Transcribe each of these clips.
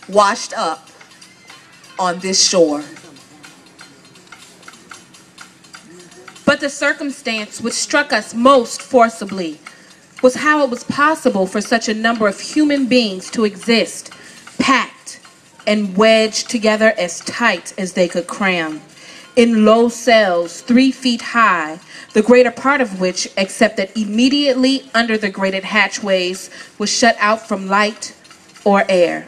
washed up on this shore. But the circumstance which struck us most forcibly was how it was possible for such a number of human beings to exist, packed and wedged together as tight as they could cram, in low cells 3 feet high, the greater part of which, except that immediately under the grated hatchways, was shut out from light or air.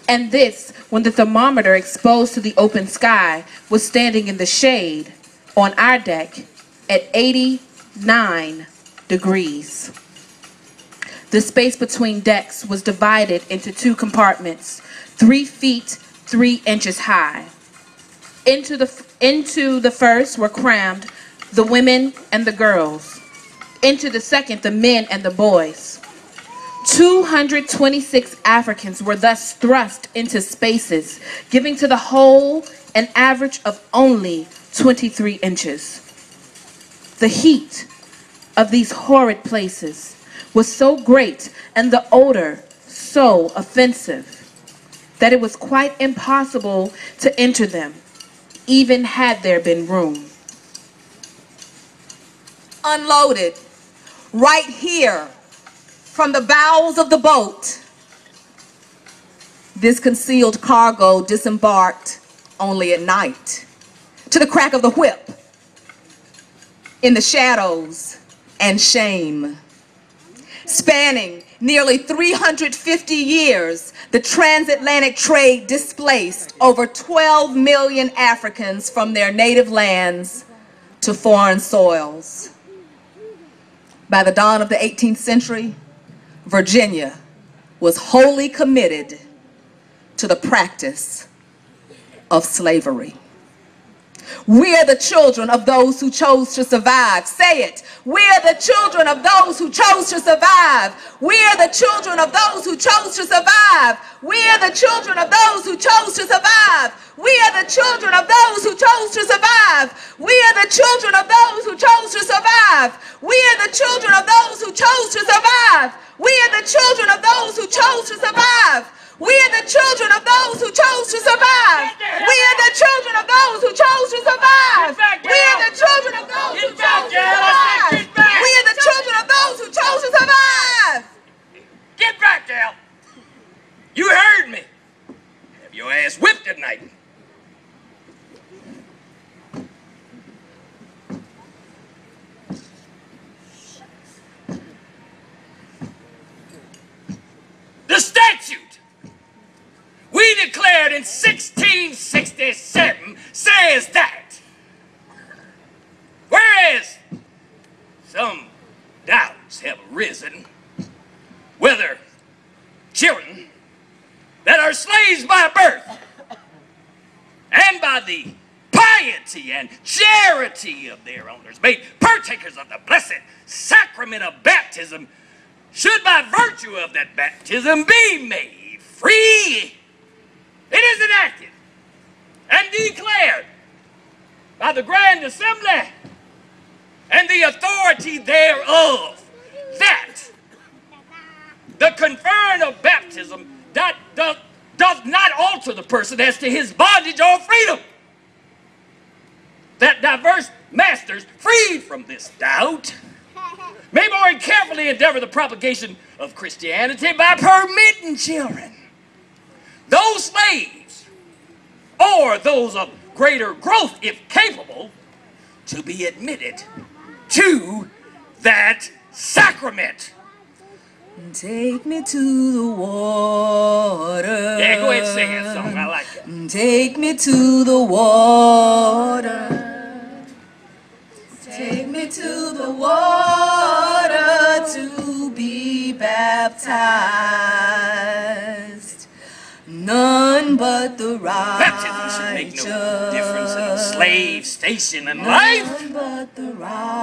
And this, when the thermometer exposed to the open sky was standing in the shade on our deck at 89 degrees. The space between decks was divided into 2 compartments, 3 feet 3 inches high. Into the first were crammed the women and the girls. Into the second, the men and the boys. 226 Africans were thus thrust into spaces, giving to the whole an average of only 23 inches. The heat of these horrid places was so great and the odor so offensive that it was quite impossible to enter them, even had there been room. Unloaded right here from the bowels of the boat, this concealed cargo disembarked only at night, to the crack of the whip, in the shadows and shame. Spanning nearly 350 years, the transatlantic trade displaced over 12 million Africans from their native lands to foreign soils. By the dawn of the 18th century, Virginia was wholly committed to the practice of slavery. We are the children of those who chose to survive. Say it. We are the children of those who chose to survive. We are the children of those who chose to survive. We are the children of those who chose to survive. We are the children of those who chose to survive. We are the children of those who chose to survive. We are the children of those who chose to survive. We are the children of those who chose to survive. We are the children of those who chose to survive. We are the children of those who chose to survive. We are the children of those who chose to survive. We are the children of those who chose to survive. Get back, Al. You heard me. Have your ass whipped tonight. The statute we declared in 1667 says that, whereas some doubts have arisen whether children that are slaves by birth and by the piety and charity of their owners, made partakers of the blessed sacrament of baptism, should by virtue of that baptism be made free. It is enacted and declared by the Grand Assembly and the authority thereof that the conferring of baptism that does not alter the person as to his bondage or freedom. That diverse masters, freed from this doubt, may more carefully endeavor the propagation of Christianity by permitting children, those slaves, or those of greater growth, if capable, to be admitted to that sacrament. Take me to the water. Yeah, go ahead and sing that song. I like that. Take me to the water. Take me to the water to be baptized. None but the righteous. Baptism should make no difference in a slave's station in life.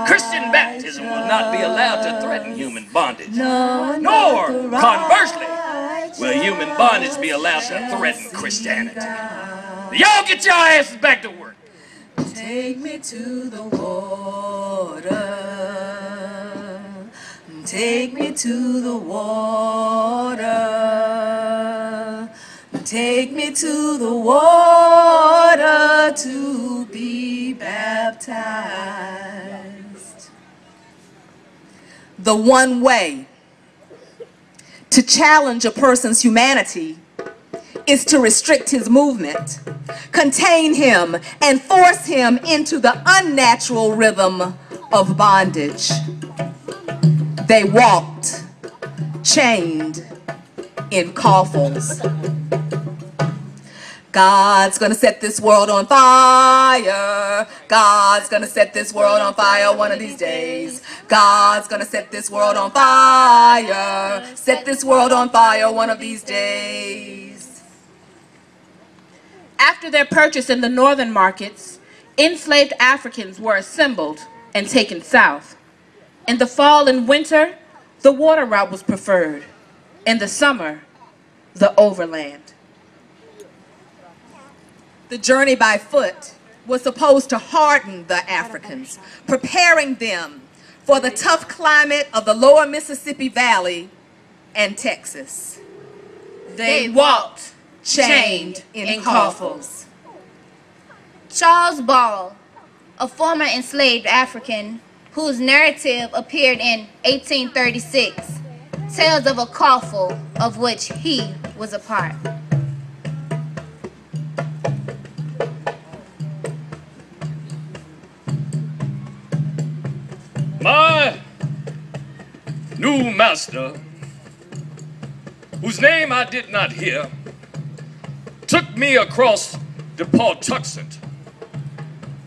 Christian baptism will not be allowed to threaten human bondage. Nor, conversely, will human bondage be allowed to threaten Christianity. Y'all get your asses back to work. Take me to the water. Take me to the water. Take me to the water to be baptized. The one way to challenge a person's humanity is to restrict his movement, contain him, and force him into the unnatural rhythm of bondage. They walked, chained in coffles. God's gonna set this world on fire. God's gonna set this world on fire one of these days. God's gonna set this world on fire. Set this world on fire one of these days. After their purchase in the northern markets, enslaved Africans were assembled and taken south. In the fall and winter, the water route was preferred. In the summer, the overland. The journey by foot was supposed to harden the Africans, preparing them for the tough climate of the lower Mississippi Valley and Texas. They walked, chained in coffles. Charles Ball, a former enslaved African whose narrative appeared in 1836, tells of a coffle of which he was a part. My new master, whose name I did not hear, took me across the Pawtuxet,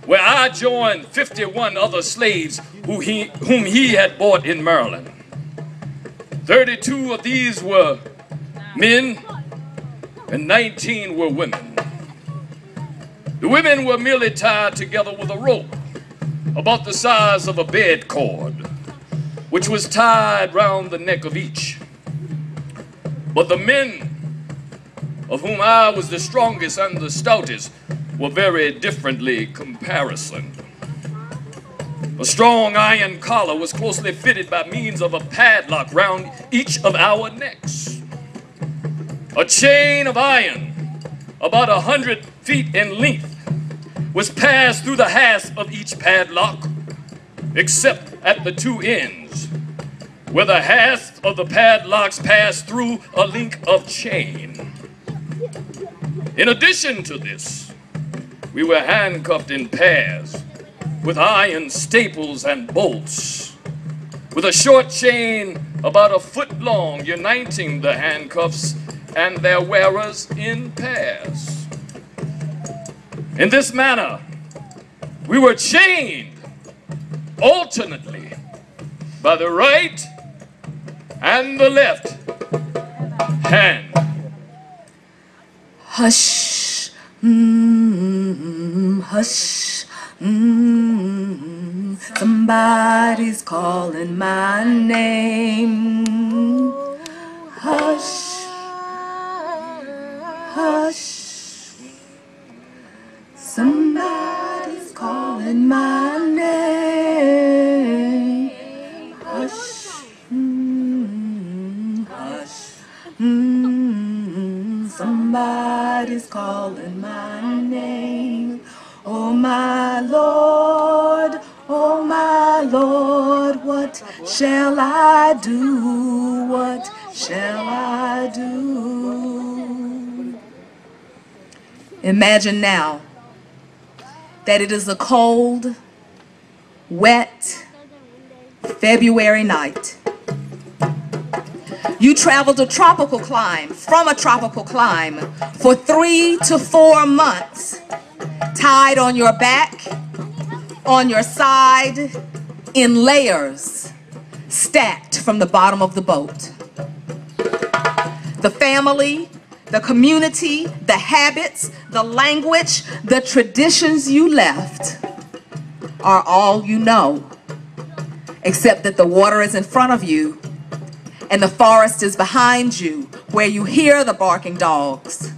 where I joined 51 other slaves whom he had bought in Maryland. 32 of these were men and 19 were women. The women were merely tied together with a rope about the size of a bed cord, which was tied round the neck of each. But the men, of whom I was the strongest and the stoutest, were very differently comparisoned. A strong iron collar was closely fitted by means of a padlock round each of our necks. A chain of iron, about 100 feet in length, was passed through the hasp of each padlock, except at the two ends, where the hasp of the padlocks passed through a link of chain. In addition to this, we were handcuffed in pairs with iron staples and bolts, with a short chain about a foot long uniting the handcuffs and their wearers in pairs. In this manner, we were chained alternately by the right and the left hand. Hush, hush, somebody's calling my name. Hush, hush. Somebody's calling my name. Hush, hush, somebody's calling my name. Oh my Lord, what shall I do? What shall I do? Imagine now that it is a cold, wet February night. You traveled from a tropical clime for 3 to 4 months, tied on your back, on your side, in layers, stacked from the bottom of the boat. The family, the community, the habits, the language, the traditions you left are all you know, except that the water is in front of you and the forest is behind you, where you hear the barking dogs.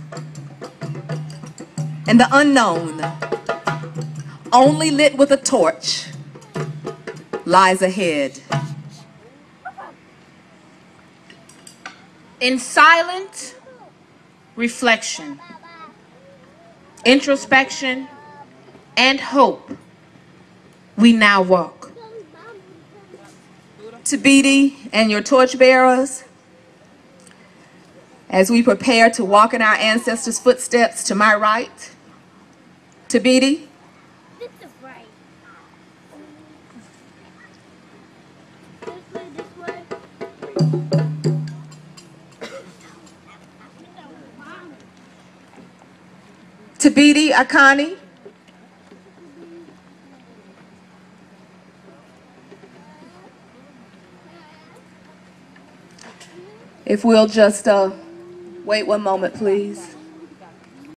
And the unknown, only lit with a torch, lies ahead. In silent, reflection, introspection, and hope, we now walk. Tabidi and your torchbearers, as we prepare to walk in our ancestors' footsteps, to my right, Tabidi, Tabidi Akani, if we'll just wait one moment, please.